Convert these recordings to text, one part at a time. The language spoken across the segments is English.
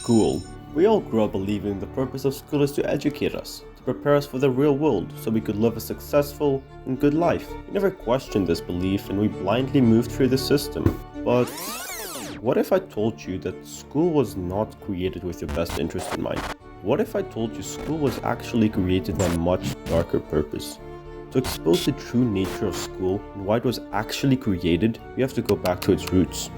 School. We all grew up believing the purpose of school is to educate us, to prepare us for the real world so we could live a successful and good life. We never questioned this belief and we blindly moved through the system. But what if I told you that school was not created with your best interest in mind? What if I told you school was actually created with a much darker purpose? To expose the true nature of school and why it was actually created, we have to go back to its roots.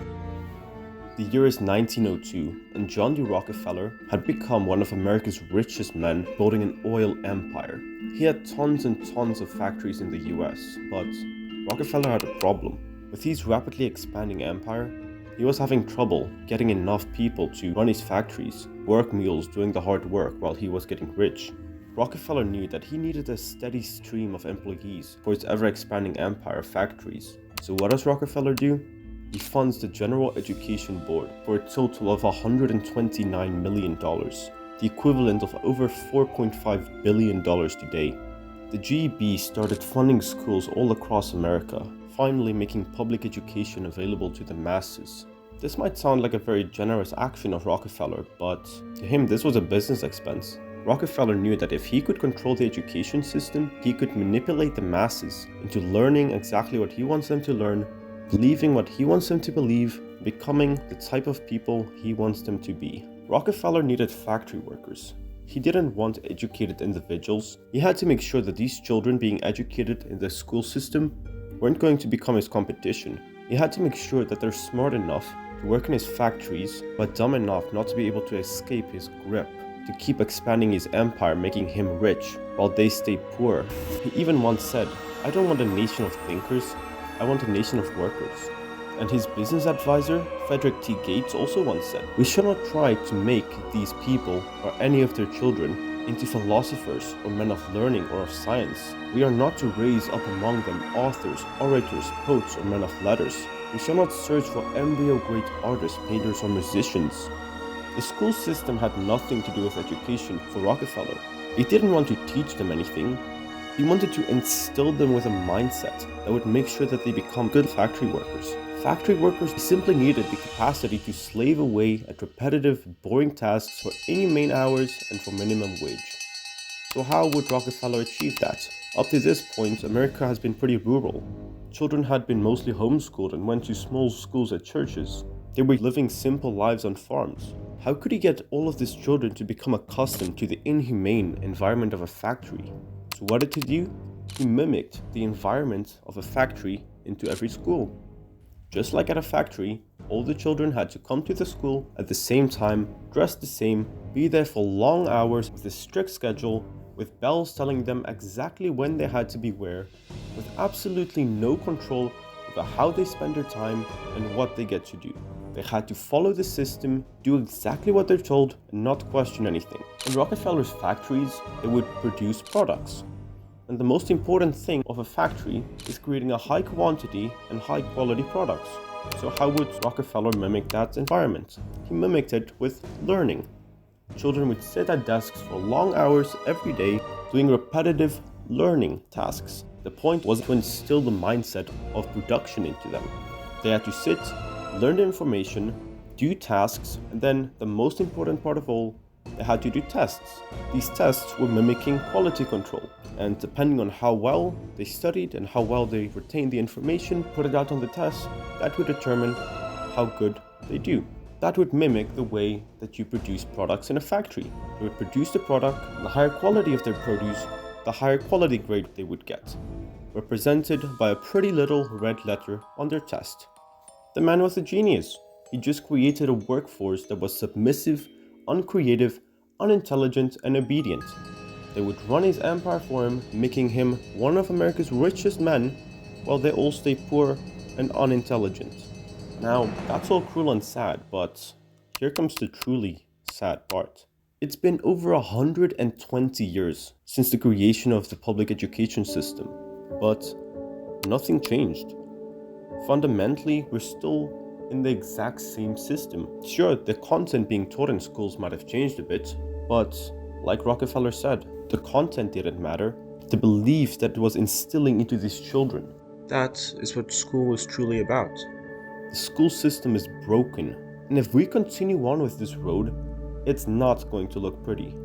The year is 1902, and John D. Rockefeller had become one of America's richest men, building an oil empire. He had tons and tons of factories in the US, but Rockefeller had a problem. With his rapidly expanding empire, he was having trouble getting enough people to run his factories, work mules doing the hard work while he was getting rich. Rockefeller knew that he needed a steady stream of employees for his ever-expanding empire of factories. So what does Rockefeller do? He funds the General Education Board for a total of $129 million, the equivalent of over $4.5 billion today. The GEB started funding schools all across America, finally making public education available to the masses. This might sound like a very generous action of Rockefeller, but to him this was a business expense. Rockefeller knew that if he could control the education system, he could manipulate the masses into learning exactly what he wants them to learn, believing what he wants them to believe, becoming the type of people he wants them to be. Rockefeller needed factory workers. He didn't want educated individuals. He had to make sure that these children being educated in the school system weren't going to become his competition. He had to make sure that they're smart enough to work in his factories, but dumb enough not to be able to escape his grip, to keep expanding his empire, making him rich while they stay poor. He even once said, "I don't want a nation of thinkers, I want a nation of workers." And his business advisor, Frederick T. Gates, also once said, "We should not try to make these people or any of their children into philosophers or men of learning or of science. We are not to raise up among them authors, orators, poets, or men of letters. We shall not search for embryo great artists, painters, or musicians." The school system had nothing to do with education for Rockefeller. He didn't want to teach them anything. He wanted to instill them with a mindset that would make sure that they become good factory workers. Factory workers simply needed the capacity to slave away at repetitive, boring tasks for inhumane hours and for minimum wage. So how would Rockefeller achieve that? Up to this point, America has been pretty rural. Children had been mostly homeschooled and went to small schools at churches. They were living simple lives on farms. How could he get all of these children to become accustomed to the inhumane environment of a factory? So what did he do? He mimicked the environment of a factory into every school. Just like at a factory, all the children had to come to the school at the same time, dress the same, be there for long hours with a strict schedule, with bells telling them exactly when they had to be where, with absolutely no control over how they spend their time and what they get to do. They had to follow the system, do exactly what they're told, and not question anything. In Rockefeller's factories, they would produce products. And the most important thing of a factory is creating a high quantity and high quality products. So how would Rockefeller mimic that environment? He mimicked it with learning. Children would sit at desks for long hours every day doing repetitive learning tasks. The point was to instill the mindset of production into them. They had to sit, learn the information, do tasks, and then the most important part of all, they had to do tests. These tests were mimicking quality control, and depending on how well they studied and how well they retained the information, put it out on the test, that would determine how good they do. That would mimic the way that you produce products in a factory. They would produce the product, and the higher quality of their produce, the higher quality grade they would get, represented by a pretty little red letter on their test. The man was a genius. He just created a workforce that was submissive, uncreative, unintelligent, and obedient. They would run his empire for him, making him one of America's richest men, while they all stay poor and unintelligent. Now, that's all cruel and sad, but here comes the truly sad part. It's been over 120 years since the creation of the public education system, but nothing changed. Fundamentally, we're still in the exact same system. Sure, the content being taught in schools might have changed a bit, but like Rockefeller said, the content didn't matter. The belief that it was instilling into these children. That is what school is truly about. The school system is broken, and if we continue on with this road, it's not going to look pretty.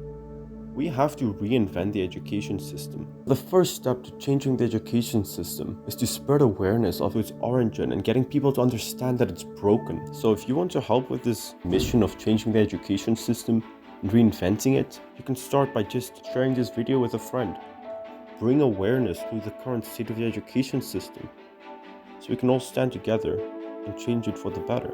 We have to reinvent the education system. The first step to changing the education system is to spread awareness of its origin and getting people to understand that it's broken. So if you want to help with this mission of changing the education system and reinventing it, you can start by just sharing this video with a friend. Bring awareness to the current state of the education system so we can all stand together and change it for the better.